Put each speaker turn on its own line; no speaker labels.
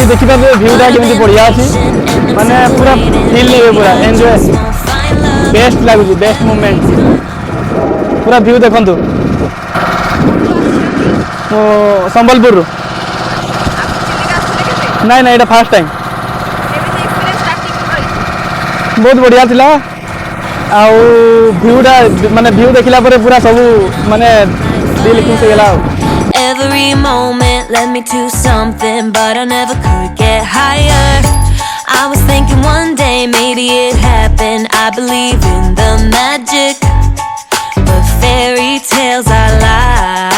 देखि पाबे व्यूटा केमती बढ़िया अछि माने पूरा फील लेबे पूरा एन्जॉय बेस्ट लागुची बेस्ट मोमेंट पूरा व्यू देखंतु ओ संबलपुर नहीं नहीं एटा फर्स्ट टाइम बहुत बढ़िया थिला आउ व्यूटा माने व्यू देखिला परे पूरा सब माने दिल खुश हो गेला
Every moment led me to something, but I never could get higher. I was thinking one day maybe it happened. I believe in the magic, but fairy tales are lies.